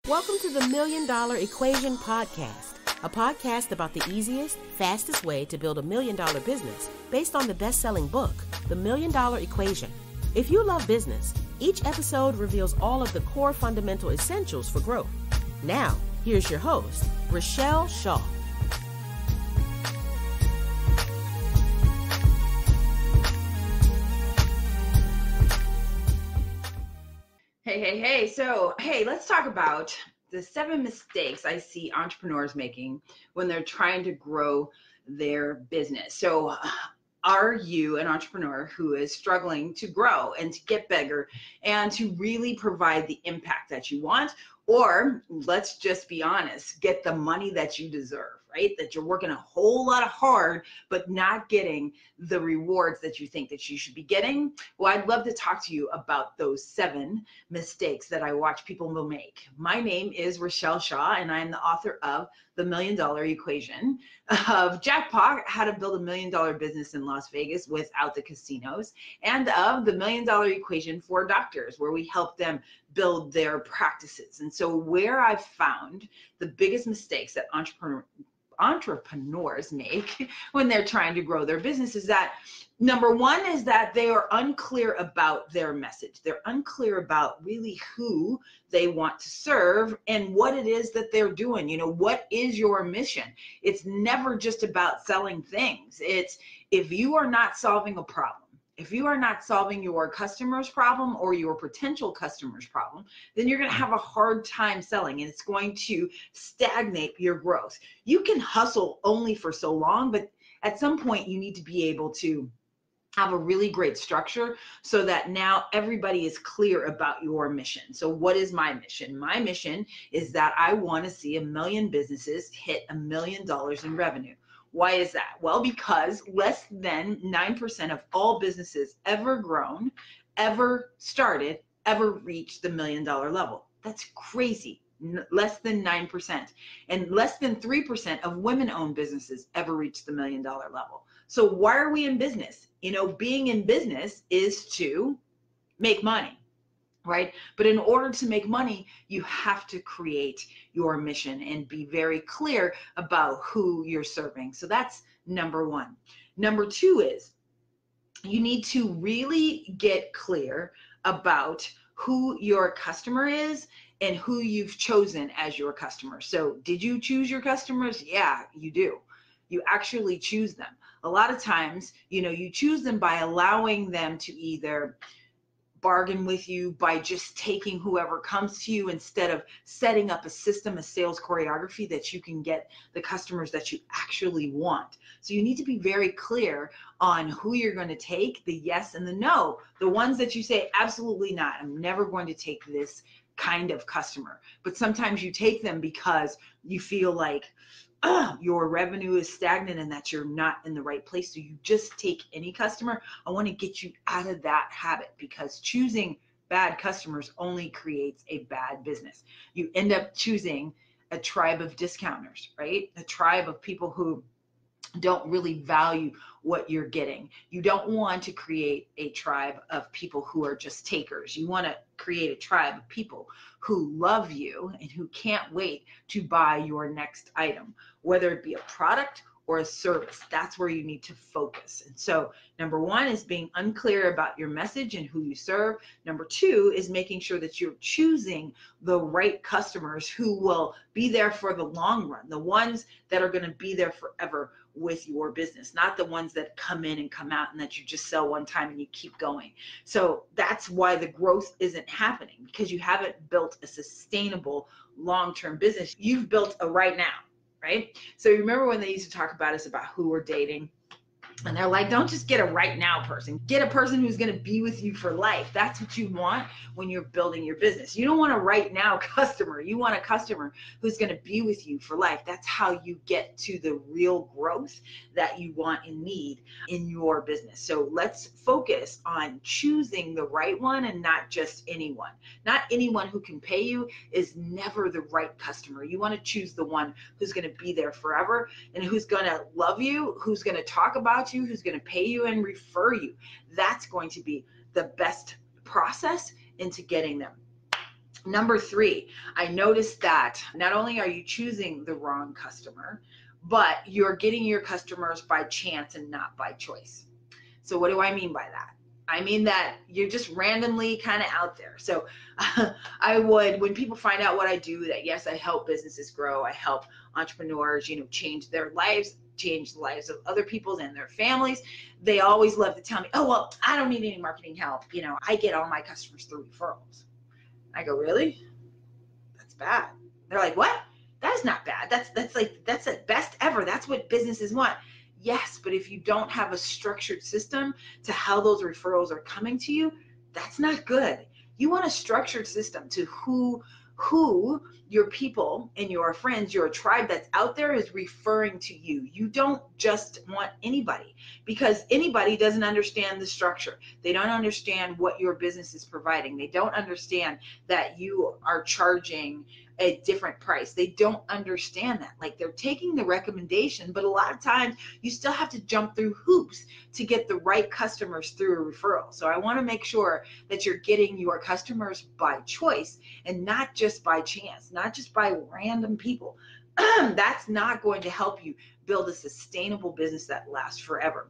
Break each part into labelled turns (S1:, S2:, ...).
S1: Welcome to the $1 Million Equation Podcast, a podcast about the easiest, fastest way to build $1 million business based on the best-selling book, The $1 Million Equation. If you love business, each episode reveals all of the core fundamental essentials for growth. Now, here's your host, Richelle Shaw.
S2: Hey. So, let's talk about the 7 mistakes I see entrepreneurs making when they're trying to grow their business. So, are you an entrepreneur who is struggling to grow and to get bigger and to really provide the impact that you want? Or let's just be honest, get the money that you deserve, right? That you're working a whole lot of hard, but not getting the rewards that you think that you should be getting. Well, I'd love to talk to you about those 7 mistakes that I watch people make. My name is Richelle Shaw, and I'm the author of The $1 Million Equation, of Jackpot, How to Build $1 Million Business in Las Vegas Without the Casinos, and of The $1 Million Equation for Doctors, where we help them build their practices. And so where I've found the biggest mistakes that entrepreneurs make when they're trying to grow their business is that number 1 is that they are unclear about their message. They're unclear about really who they want to serve and what it is that they're doing. You know, what is your mission? It's never just about selling things. It's if you are not solving a problem, if you are not solving your customer's problem or your potential customer's problem, then you're going to have a hard time selling, and it's going to stagnate your growth. You can hustle only for so long, but at some point you need to be able to have a really great structure so that now everybody is clear about your mission. So what is my mission? My mission is that I want to see 1 million businesses hit $1 million in revenue. Why is that? Well, because less than 9% of all businesses ever grown, ever started, ever reached the $1 million level. That's crazy. Less than 9%. And less than 3% of women-owned businesses ever reached the $1 million level. So why are we in business? You know, being in business is to make money, right? But in order to make money, you have to create your mission and be very clear about who you're serving. So that's number 1. Number 2 is you need to really get clear about who your customer is and who you've chosen as your customer. So did you choose your customers? Yeah, you do. You actually choose them. A lot of times, you know, you choose them by allowing them to either bargain with you by just taking whoever comes to you instead of setting up a system, a sales choreography that you can get the customers that you actually want. So you need to be very clear on who you're going to take, the yes and the no. The ones that you say, absolutely not, I'm never going to take this kind of customer. But sometimes you take them because you feel like your revenue is stagnant and that you're not in the right place. So you just take any customer. I want to get you out of that habit, because choosing bad customers only creates a bad business. You end up choosing a tribe of discounters, right? A tribe of people who don't really value what you're getting. You don't want to create a tribe of people who are just takers. You want to create a tribe of people who love you and who can't wait to buy your next item, whether it be a product or a service. That's where you need to focus. And so number 1 is being unclear about your message and who you serve. Number 2 is making sure that you're choosing the right customers who will be there for the long run, the ones that are going to be there forever with your business, not the ones that come in and come out and that you just sell one time and you keep going. So that's why the growth isn't happening, because you haven't built a sustainable long-term business. You've built a right now. Right? So remember when they used to talk about us about who we're dating? And they're like, don't just get a right now person. Get a person who's going to be with you for life. That's what you want when you're building your business. You don't want a right now customer. You want a customer who's going to be with you for life. That's how you get to the real growth that you want and need in your business. So let's focus on choosing the right one and not just anyone. Not anyone who can pay you is never the right customer. You want to choose the one who's going to be there forever and who's going to love you, who's going to talk about you, who's going to pay you and refer you. That's going to be the best process into getting them. Number 3, I noticed that not only are you choosing the wrong customer, but you're getting your customers by chance and not by choice. So what do I mean by that? I mean that you're just randomly kind of out there. So when people find out what I do, that yes, I help businesses grow, I help entrepreneurs, change their lives, change the lives of other people and their families. They always love to tell me, oh, well, I don't need any marketing help. I get all my customers through referrals. I go, really? That's bad. They're like, what? That is not bad. That's the best ever. That's what businesses want. Yes, but if you don't have a structured system to how those referrals are coming to you, that's not good. You want a structured system to who your people and your friends, your tribe that's out there is referring to you. You don't just want anybody, because anybody doesn't understand the structure. They don't understand what your business is providing. They don't understand that you are charging a different price. They don't understand that. Like, they're taking the recommendation, but a lot of times you still have to jump through hoops to get the right customers through a referral. So I want to make sure that you're getting your customers by choice and not just by chance, not just by random people. That's not going to help you build a sustainable business that lasts forever.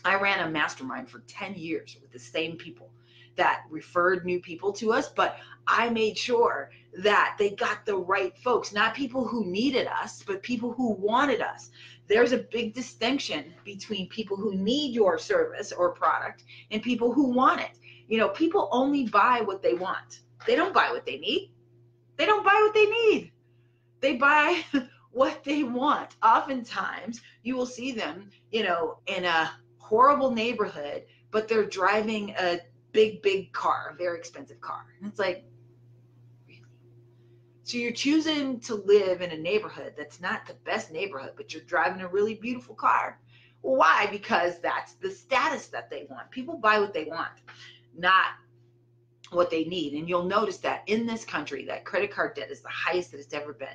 S2: I ran a mastermind for 10 years with the same people that referred new people to us, but I made sure that they got the right folks, not people who needed us, but people who wanted us. There's a big distinction between people who need your service or product and people who want it. People only buy what they want. They don't buy what they need. They don't buy what they need. They buy what they want. Oftentimes, you will see them, in a horrible neighborhood, but they're driving a big car, a very expensive car. And it's like, really? So you're choosing to live in a neighborhood that's not the best neighborhood, but you're driving a really beautiful car. Well, why? Because that's the status that they want. People buy what they want, not what they need. And you'll notice that in this country, that credit card debt is the highest that it's ever been.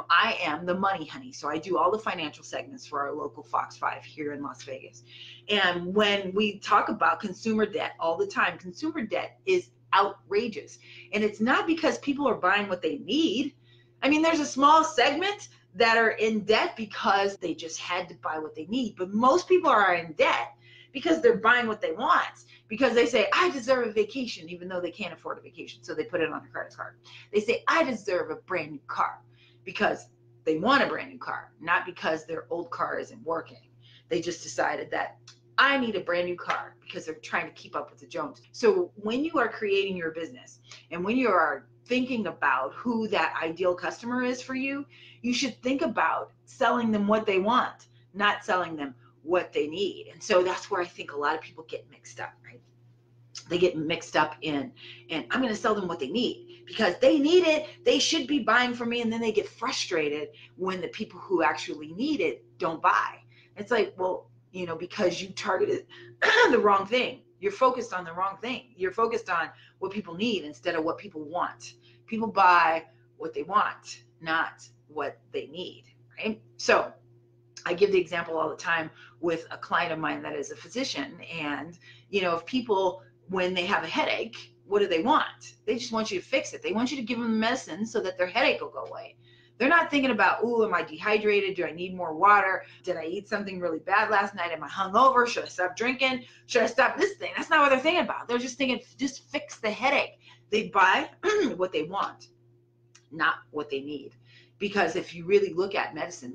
S2: I am the money honey. So I do all the financial segments for our local Fox 5 here in Las Vegas. And when we talk about consumer debt all the time, consumer debt is outrageous. And it's not because people are buying what they need. I mean, there's a small segment that are in debt because they just had to buy what they need. But most people are in debt because they're buying what they want. Because they say, I deserve a vacation, even though they can't afford a vacation. So they put it on a credit card. They say, I deserve a brand new car, because they want a brand new car, not because their old car isn't working. They just decided that I need a brand new car because they're trying to keep up with the Joneses. So when you are creating your business and when you are thinking about who that ideal customer is for you, you should think about selling them what they want, not selling them what they need. And so that's where I think a lot of people get mixed up, right? They get mixed up in, and I'm going to sell them what they need because they need it. They should be buying from me. And then they get frustrated when the people who actually need it don't buy. It's like, well, because you targeted the wrong thing. You're focused on the wrong thing. You're focused on what people need instead of what people want. People buy what they want, not what they need, right? So I give the example all the time with a client of mine that is a physician. And, if people, when they have a headache, what do they want? They just want you to fix it. They want you to give them medicine so that their headache will go away. They're not thinking about, am I dehydrated? Do I need more water? Did I eat something really bad last night? Am I hungover? Should I stop drinking? Should I stop this thing? That's not what they're thinking about. They're just thinking, just fix the headache. They buy what they want, not what they need. Because if you really look at medicine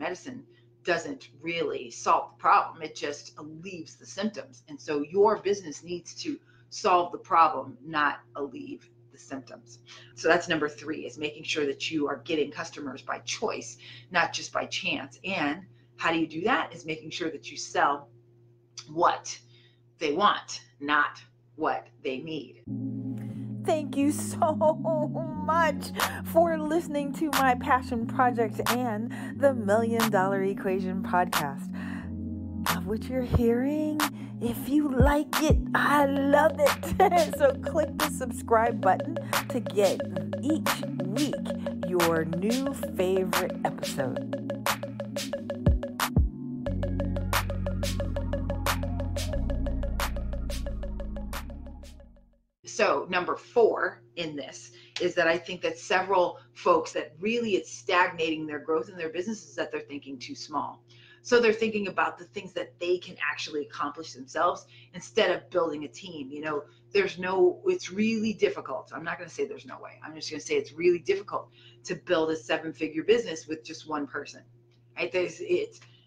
S2: doesn't really solve the problem. It just alleviates the symptoms. And so your business needs to solve the problem, not alleviate the symptoms. So that's number 3, is making sure that you are getting customers by choice, not just by chance. And how do you do that? Is making sure that you sell what they want, not what they need.
S3: Thank you so much for listening to my passion project and the $1 Million Equation podcast. Love what you're hearing? If you like it, I love it. So click the subscribe button to get each week your new favorite episode.
S2: So number 4 in this is that I think that several folks that really it's stagnating their growth in their businesses, that they're thinking too small. So they're thinking about the things that they can actually accomplish themselves instead of building a team. You know, it's really difficult. I'm not going to say there's no way. I'm just going to say it's really difficult to build a 7-figure business with just one person, right?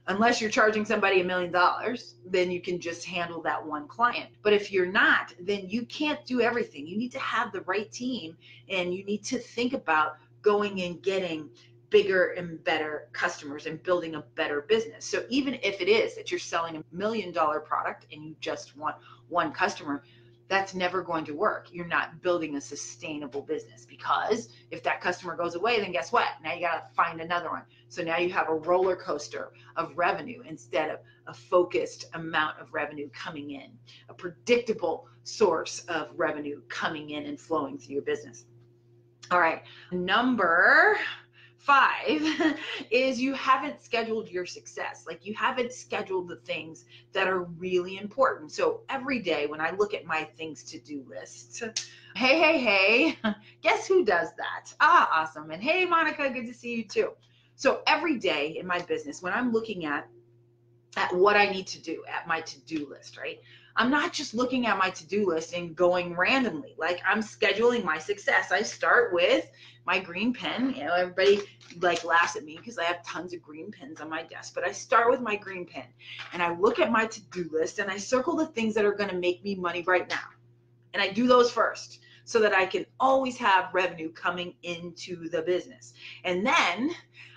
S2: Unless you're charging somebody $1 million, then you can just handle that one client. But if you're not, then you can't do everything. You need to have the right team, and you need to think about going and getting bigger and better customers and building a better business. So even if it is that you're selling $1 million product and you just want one customer, that's never going to work. You're not building a sustainable business, because if that customer goes away, then guess what? Now you got to find another one. So now you have a roller coaster of revenue instead of a focused amount of revenue coming in, a predictable source of revenue coming in and flowing through your business. All right. Number 5 is you haven't scheduled your success. Like, you haven't scheduled the things that are really important. So every day when I look at my things to do list, hey, guess who does that? Awesome. And hey, Monica, good to see you too. So every day in my business, when I'm looking at what I need to do at my to-do list, right? I'm not just looking at my to-do list and going randomly. Like, I'm scheduling my success. I start with my green pen. You know, everybody laughs at me because I have tons of green pens on my desk, but I start with my green pen and I look at my to-do list and I circle the things that are going to make me money right now. And I do those first so that I can always have revenue coming into the business. And then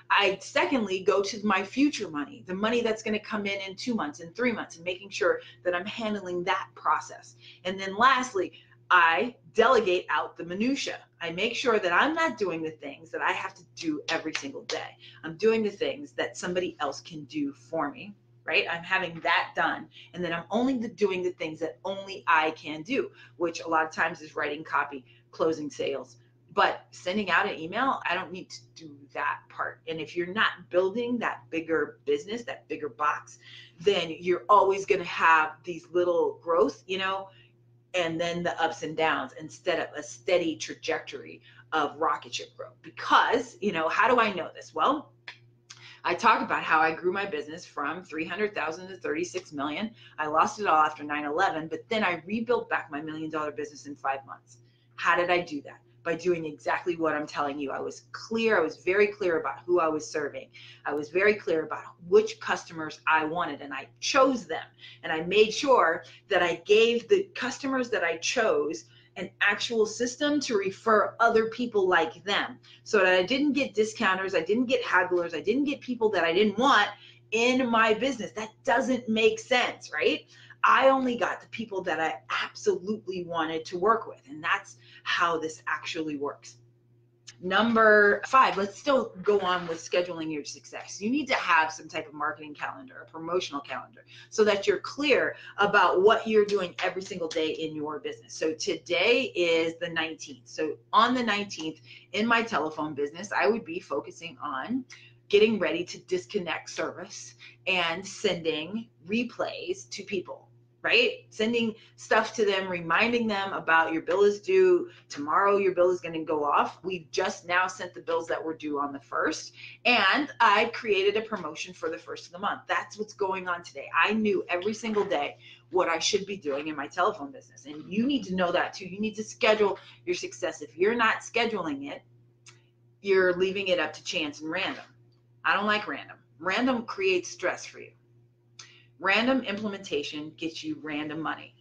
S2: I secondly go to my future money, the money that's going to come in 2 months and 3 months, and making sure that I'm handling that process. And then lastly, I delegate out the minutia. I make sure that I'm not doing the things that I have to do every single day. I'm doing the things that somebody else can do for me, right? I'm having that done. And then I'm only doing the things that only I can do, which a lot of times is writing copy, closing sales. But sending out an email, I don't need to do that part. And if you're not building that bigger business, that bigger box, then you're always going to have these little growth, you know, and then the ups and downs instead of a steady trajectory of rocket ship growth. Because, you know, how do I know this? Well, I talk about how I grew my business from 300,000 to 36 million. I lost it all after 9/11, but then I rebuilt back my $1 million business in 5 months. How did I do that? By doing exactly what I'm telling you. I was clear. I was very clear about who I was serving. I was very clear about which customers I wanted, and I chose them. And I made sure that I gave the customers that I chose an actual system to refer other people like them, so that I didn't get discounters, I didn't get hagglers, I didn't get people that I didn't want in my business. That doesn't make sense, right? I only got the people that I absolutely wanted to work with, and that's how this actually works. Number 5, let's still go on with scheduling your success. You need to have some type of marketing calendar, a promotional calendar, so that you're clear about what you're doing every single day in your business. So today is the 19th. So on the 19th in my telephone business, I would be focusing on getting ready to disconnect service and sending replays to people. Right? Sending stuff to them, reminding them about your bill is due. Tomorrow your bill is going to go off. We've just now sent the bills that were due on the 1st. And I created a promotion for the 1st of the month. That's what's going on today. I knew every single day what I should be doing in my telephone business. And you need to know that too. You need to schedule your success. If you're not scheduling it, you're leaving it up to chance and random. I don't like random. Random creates stress for you. Random implementation gets you random money,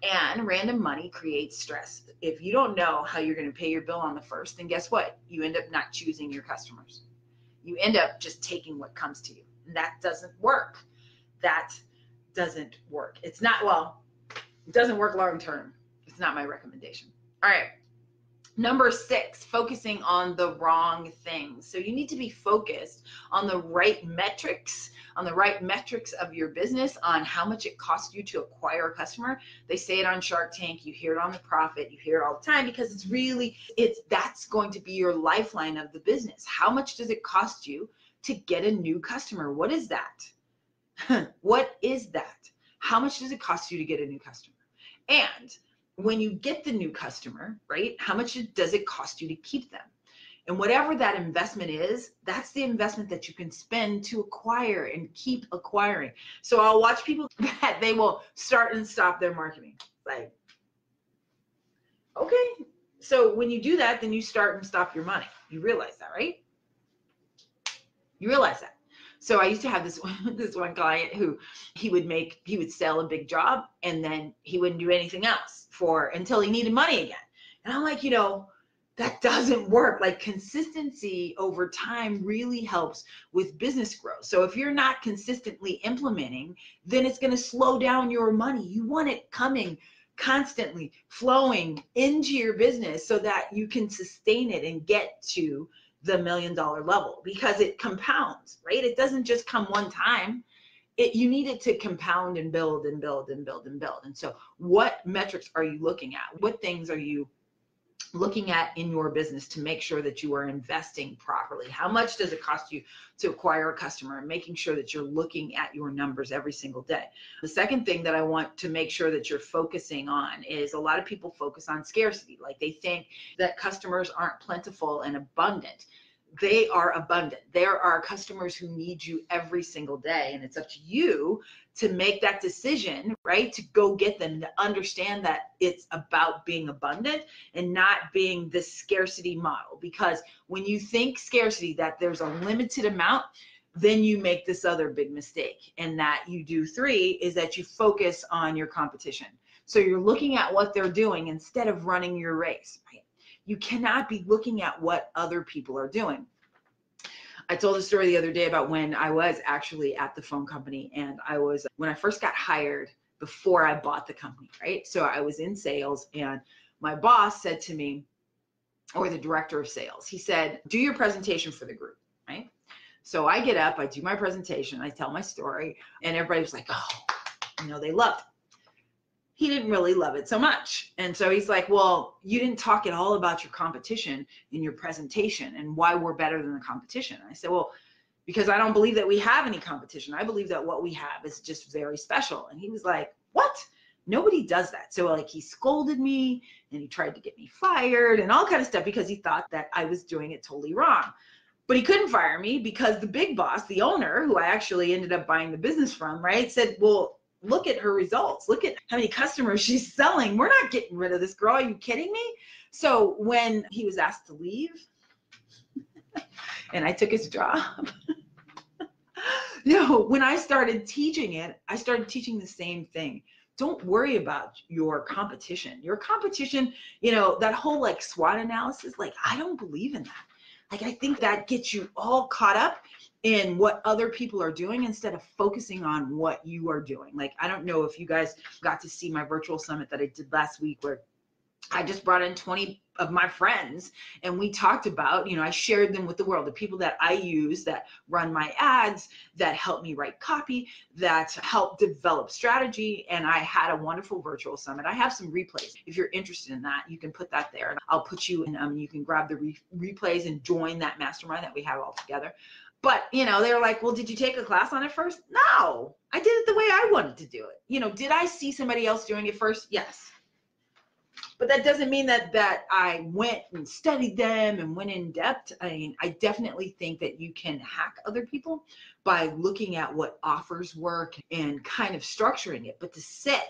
S2: and random money creates stress. If you don't know how you're going to pay your bill on the 1st, then guess what? You end up not choosing your customers. You end up just taking what comes to you, and that doesn't work. That doesn't work. It's not, well, it doesn't work long term. It's not my recommendation. All right. Number 6, focusing on the wrong things. So you need to be focused on the right metrics, of your business, on how much it costs you to acquire a customer. They say it on Shark Tank. You hear it on The Profit. You hear it all the time, because that's going to be your lifeline of the business. How much does it cost you to get a new customer? What is that? What is that? How much does it cost you to get a new customer? And when you get the new customer, right, how much does it cost you to keep them? And whatever that investment is, that's the investment that you can spend to acquire and keep acquiring. So I'll watch people that they will start and stop their marketing. Like, okay, so when you do that, then you start and stop your money. You realize that, right? You realize that. So I used to have this one client who he would sell a big job and then he wouldn't do anything else until he needed money again. And I'm like, that doesn't work. Like, consistency over time really helps with business growth. So if you're not consistently implementing, then it's going to slow down your money. You want it coming constantly, flowing into your business so that you can sustain it and get to the $1 million level, because it compounds, right? It doesn't just come one time. You need it to compound and build and build and build and build. And so what metrics are you looking at? What things are you looking at in your business to make sure that you are investing properly? How much does it cost you to acquire a customer, and making sure that you're looking at your numbers every single day? The second thing that I want to make sure that you're focusing on is, a lot of people focus on scarcity. Like, they think that customers aren't plentiful and abundant. They are abundant. There are customers who need you every single day, and it's up to you to make that decision, right? To go get them, to understand that it's about being abundant and not being this scarcity model. Because when you think scarcity, that there's a limited amount, then you make this other big mistake. And that you do three is that you focus on your competition. So you're looking at what they're doing instead of running your race, right? You cannot be looking at what other people are doing. I told a story the other day about when I was actually at the phone company, and when I first got hired, before I bought the company, right? So I was in sales, and my boss said to me, or the director of sales, he said, do your presentation for the group, right? So I get up, I do my presentation, I tell my story, and everybody was like, oh, they loved it. He didn't really love it so much. And so he's like, well, you didn't talk at all about your competition in your presentation and why we're better than the competition. And I said, well, because I don't believe that we have any competition. I believe that what we have is just very special. And he was like, what? Nobody does that. So like, he scolded me and he tried to get me fired and all kind of stuff, because he thought that I was doing it totally wrong. But he couldn't fire me because the big boss, the owner, who I actually ended up buying the business from, right, said, well, look at her results. Look at how many customers she's selling. We're not getting rid of this girl. Are you kidding me? So when he was asked to leave and I took his job, when I started teaching it, I started teaching the same thing. Don't worry about your competition. Your competition, that whole like SWOT analysis, like, I don't believe in that. Like, I think that gets you all caught up in what other people are doing instead of focusing on what you are doing. Like, I don't know if you guys got to see my virtual summit that I did last week, where I just brought in 20 of my friends and we talked about, I shared them with the world, the people that I use that run my ads, that help me write copy, that help develop strategy. And I had a wonderful virtual summit. I have some replays. If you're interested in that, you can put that there. I'll put you in, you can grab the replays and join that mastermind that we have all together. But, they're like, well, did you take a class on it first? No, I did it the way I wanted to do it. Did I see somebody else doing it first? Yes. But that doesn't mean that I went and studied them and went in depth. I mean, I definitely think that you can hack other people by looking at what offers work and kind of structuring it. But to sit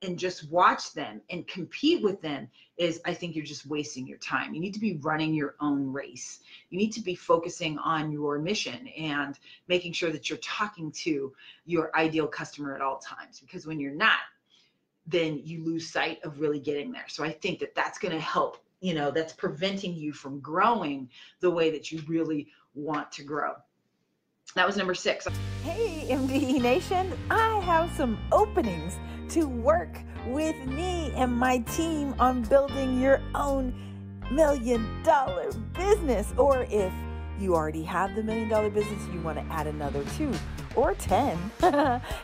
S2: and just watch them and compete with them is, I think you're just wasting your time. You need to be running your own race. You need to be focusing on your mission and making sure that you're talking to your ideal customer at all times, because when you're not, then you lose sight of really getting there. So I think that that's going to help, that's preventing you from growing the way that you really want to grow. That was number 6.
S3: Hey, MDE Nation, I have some openings to work with me and my team on building your own $1 million business. Or if you already have the $1 million business, you want to add another 2 or 10.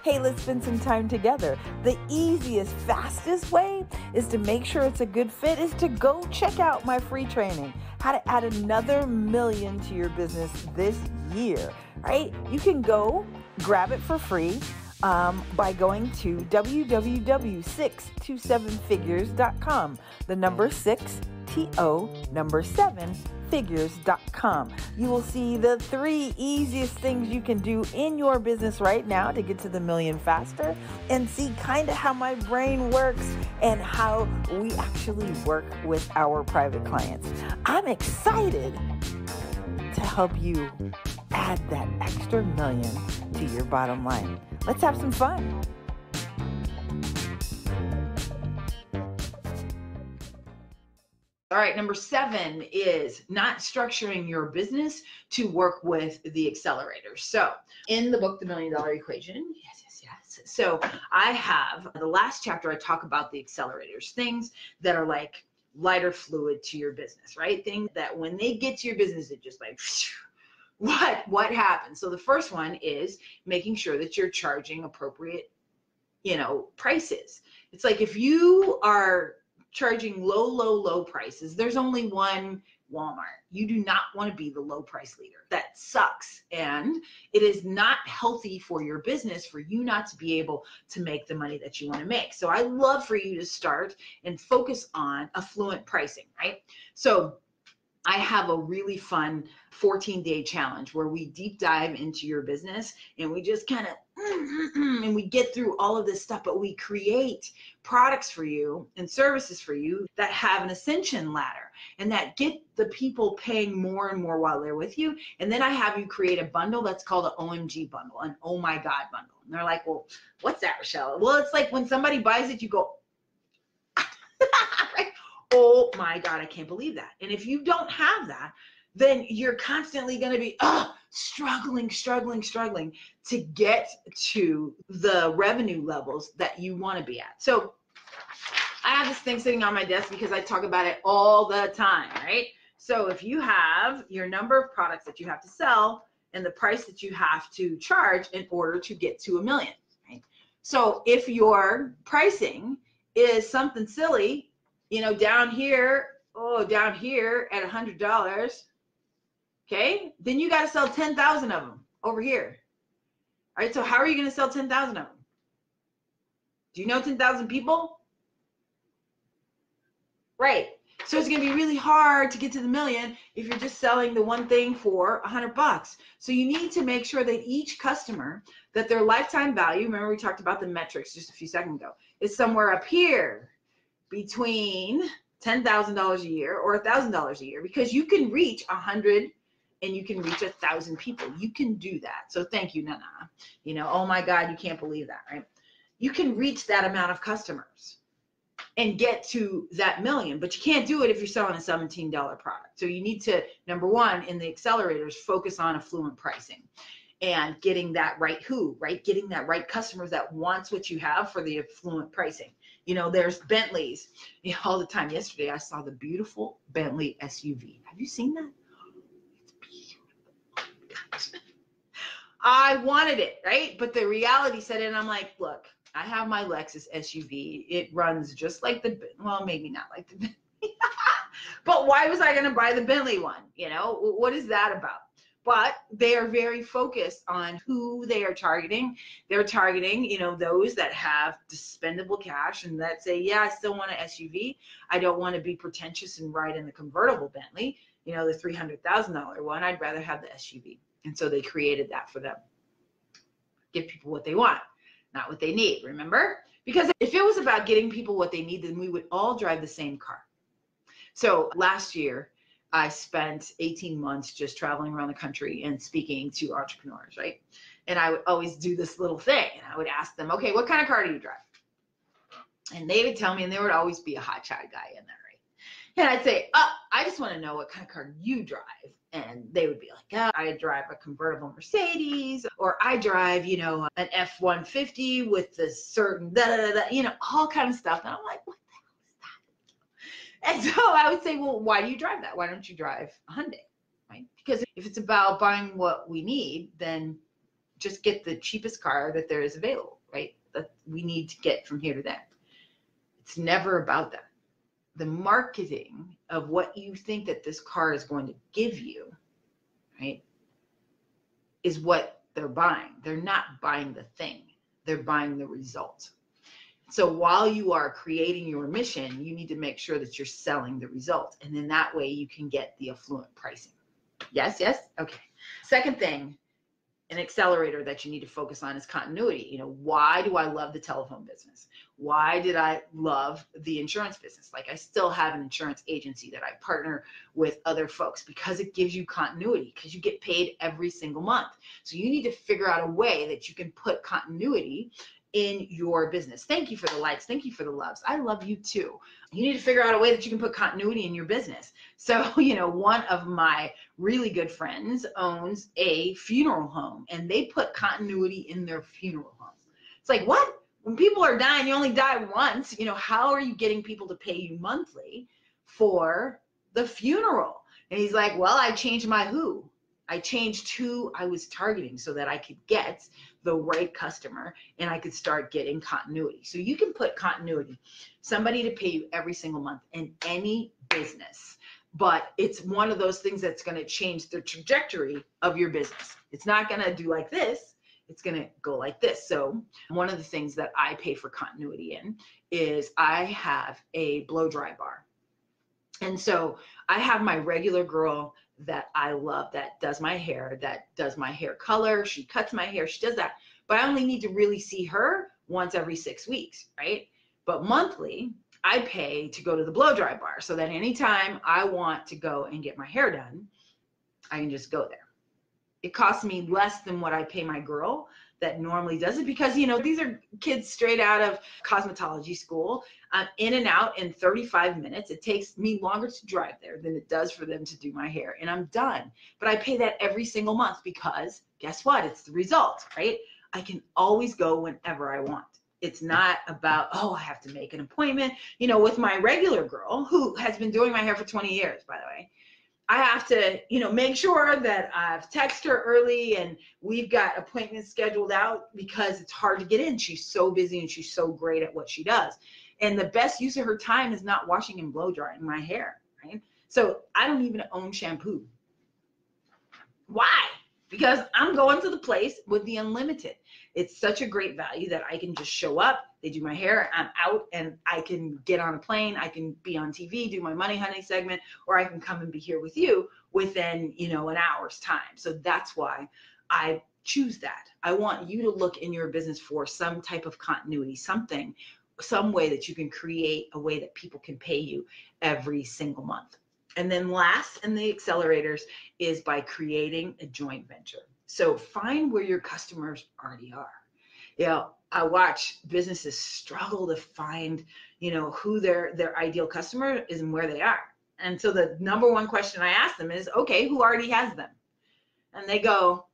S3: Hey, let's spend some time together. The easiest, fastest way is to make sure it's a good fit is to go check out my free training, how to add another $1 million to your business this year, right? You can go grab it for free by going to www.627figures.com. The number 6, T-O, number 7, figures.com. You will see the 3 easiest things you can do in your business right now to get to the million faster, and see kind of how my brain works and how we actually work with our private clients. I'm excited to help you add that extra million to your bottom line. Let's have some fun.
S2: All right, number 7 is not structuring your business to work with the accelerators. So in the book, The $1 Million Equation, yes. So I have the last chapter, I talk about the accelerators, things that are like lighter fluid to your business, right? Things that when they get to your business, it just like, what happens? So the first one is making sure that you're charging appropriate, prices. It's like if you are charging low prices, there's only one Walmart. You do not want to be the low price leader. That sucks. And it is not healthy for your business for you not to be able to make the money that you want to make. So I love for you to start and focus on affluent pricing, right? So I have a really fun 14-day challenge where we deep dive into your business and we just kind of, and we get through all of this stuff, but we create products for you and services for you that have an ascension ladder and that get the people paying more and more while they're with you. And then I have you create a bundle that's called an OMG bundle, an oh my God bundle. And they're like, well, what's that, Richelle? Well, it's like when somebody buys it, you go, right? Oh my God, I can't believe that. And if you don't have that, then you're constantly going to be struggling to get to the revenue levels that you want to be at. So I have this thing sitting on my desk because I talk about it all the time, right? So if you have your number of products that you have to sell and the price that you have to charge in order to get to $1 million, right? So if your pricing is something silly, down here at $100, okay, then you got to sell 10,000 of them over here. All right, so how are you going to sell 10,000 of them? Do you know 10,000 people? Right. So it's going to be really hard to get to the million if you're just selling the one thing for $100. So you need to make sure that each customer, that their lifetime value, remember we talked about the metrics just a few seconds ago, is somewhere up here between $10,000 a year or $1,000 a year, because you can reach 100 and you can reach 1,000 people. You can do that. So thank you, Nana. Oh my God, you can't believe that, right? You can reach that amount of customers and get to that million, but you can't do it if you're selling a $17 product. So you need to, number one, in the accelerators, focus on affluent pricing and getting that right right? Getting that right customer that wants what you have for the affluent pricing. There's Bentleys all the time. Yesterday, I saw the beautiful Bentley SUV. Have you seen that? I wanted it, right? But the reality set in, and I'm like, look, I have my Lexus SUV. It runs just like well, maybe not like the Bentley. But why was I going to buy the Bentley one? What is that about? But they are very focused on who they are targeting. They're targeting, those that have dispendable cash and that say, yeah, I still want an SUV. I don't want to be pretentious and ride in the convertible Bentley, the $300,000 one. I'd rather have the SUV. And so they created that for them. Give people what they want, not what they need, remember? Because if it was about getting people what they need, then we would all drive the same car. So last year, I spent 18 months just traveling around the country and speaking to entrepreneurs, right? And I would always do this little thing. And I would ask them, okay, what kind of car do you drive? And they would tell me, and there would always be a hotshot guy in there, right? And I'd say, I just want to know what kind of car you drive. And they would be like, I drive a convertible Mercedes, or I drive, an F-150 with the certain, all kind of stuff. And I'm like, what the hell is that? And so I would say, well, why do you drive that? Why don't you drive a Hyundai, right? Because if it's about buying what we need, then just get the cheapest car that there is available, right? That we need to get from here to there. It's never about that. The marketing of what you think that this car is going to give you, right, is what they're buying. They're not buying the thing. they're buying the result. So while you are creating your mission, you need to make sure that you're selling the result. And then that way you can get the affluent pricing. Yes, yes? Okay. Second thing, an accelerator that you need to focus on is continuity. You know, why do I love the telephone business? Why did I love the insurance business? Like, I still have an insurance agency that I partner with other folks because it gives you continuity, because you get paid every single month. So you need to figure out a way that you can put continuity in your business. Thank you for the likes. Thank you for the loves. I love you too. You need to figure out a way that you can put continuity in your business. So, you know, one of my really good friends owns a funeral home, and they put continuity in their funeral home. It's like, what? When people are dying, you only die once. You know, how are you getting people to pay you monthly for the funeral? And he's like, well, I changed my who. I changed who I was targeting so that I could get the right customer and I could start getting continuity. So you can put continuity, somebody to pay you every single month in any business, but it's one of those things that's going to change the trajectory of your business. It's not going to do like this. It's going to go like this. So one of the things that I pay for continuity in is I have a blow dry bar. And so I have my regular girl that I love that does my hair, color. She cuts my hair. She does that. But I only need to really see her once every 6 weeks, right? But monthly, I pay to go to the blow dry bar so that anytime I want to go and get my hair done, I can just go there. It costs me less than what I pay my girl that normally does it because, you know, these are kids straight out of cosmetology school. I'm in and out in 35 minutes. It takes me longer to drive there than it does for them to do my hair, and I'm done. But I pay that every single month because guess what? It's the result, right? I can always go whenever I want. It's not about, oh, I have to make an appointment. You know, with my regular girl who has been doing my hair for 20 years, by the way, I have to, you know, make sure that I've texted her early and we've got appointments scheduled out because it's hard to get in. She's so busy and she's so great at what she does. And the best use of her time is not washing and blow drying my hair, right? So I don't even own shampoo. Why? Because I'm going to the place with the unlimited. It's such a great value that I can just show up, they do my hair, I'm out, and I can get on a plane, I can be on TV, do my Money Honey segment, or I can come and be here with you within, you know, an hour's time. So that's why I choose that. I want you to look in your business for some type of continuity, some way that you can create a way that people can pay you every single month. And then last in the accelerators is by creating a joint venture. So find where your customers already are. You know, I watch businesses struggle to find, you know, who their ideal customer is and where they are. And so the number one question I ask them is, okay, who already has them? And they go,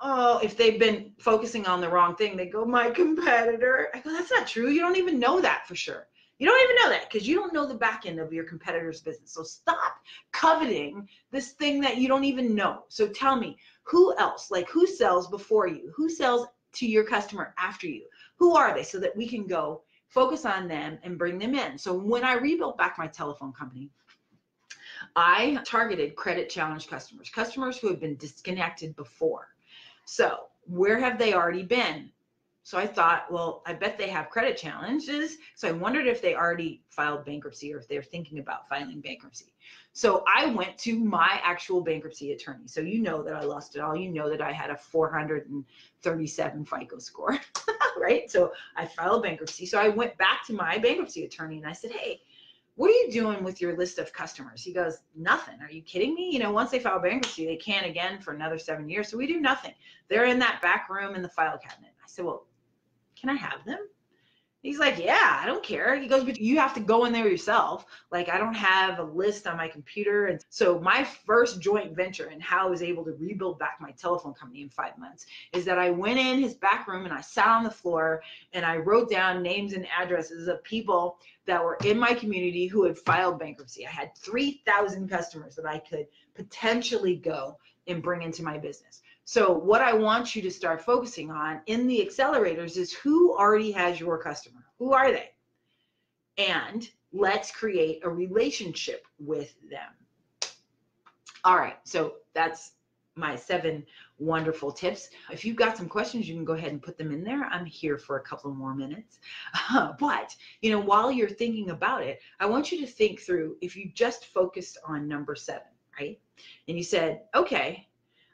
S2: oh, if they've been focusing on the wrong thing, they go, my competitor. I go, that's not true. You don't even know that for sure. You don't even know that because you don't know the back end of your competitor's business. So stop coveting this thing that you don't even know. So tell me, who else, like who sells before you? Who sells to your customer after you? Who are they so that we can go focus on them and bring them in? So when I rebuilt back my telephone company, I targeted credit challenged customers who had been disconnected before. So where have they already been? So I thought, well, I bet they have credit challenges. So I wondered if they already filed bankruptcy or if they're thinking about filing bankruptcy. So I went to my actual bankruptcy attorney. So you know that I lost it all. You know that I had a 437 FICO score, right? So I filed bankruptcy. So I went back to my bankruptcy attorney and I said, hey, what are you doing with your list of customers? He goes, nothing. Are you kidding me? You know, once they file bankruptcy, they can't again for another 7 years. So we do nothing. They're in that back room in the file cabinet. I said, well, can I have them? He's like, yeah, I don't care. He goes, but you have to go in there yourself. Like, I don't have a list on my computer. And so my first joint venture and how I was able to rebuild back my telephone company in 5 months is that I went in his back room and I sat on the floor and I wrote down names and addresses of people that were in my community who had filed bankruptcy. I had 3,000 customers that I could potentially go and bring into my business. So what I want you to start focusing on in the accelerators is who already has your customer. Who are they? And let's create a relationship with them. All right, so that's my 7 wonderful tips. If you've got some questions, you can go ahead and put them in there. I'm here for a couple more minutes. But, while you're thinking about it, I want you to think through, if you just focused on number 7, right? And you said, okay,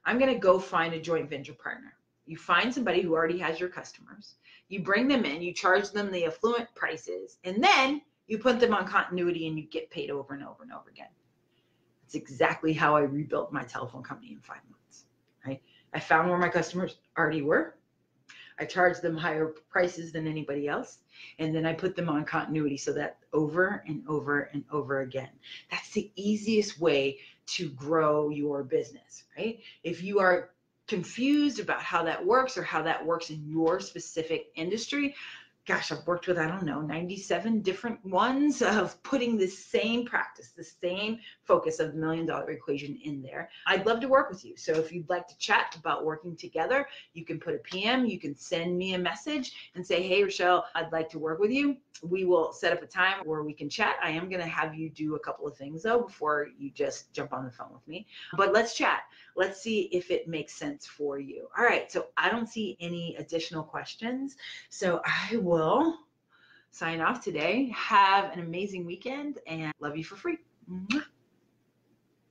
S2: I'm going to go find a joint venture partner. You find somebody who already has your customers. You bring them in, you charge them the affluent prices, and then you put them on continuity and you get paid over and over and over again. It's exactly how I rebuilt my telephone company in 5 months, right? I found where my customers already were. I charged them higher prices than anybody else. And then I put them on continuity, so that over and over and over again. That's the easiest way to grow your business, right? If you are confused about how that works or how that works in your specific industry, gosh, I've worked with, 97 different ones of putting the same practice, the same focus of the $1 million equation in there. I'd love to work with you. So if you'd like to chat about working together, you can put a PM, you can send me a message and say, hey, Richelle, I'd like to work with you. We will set up a time where we can chat. I am going to have you do a couple of things though before you just jump on the phone with me. But let's chat. Let's see if it makes sense for you. All right. So I don't see any additional questions. So I will sign off today. Have an amazing weekend and love you for free.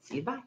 S2: See you. Bye.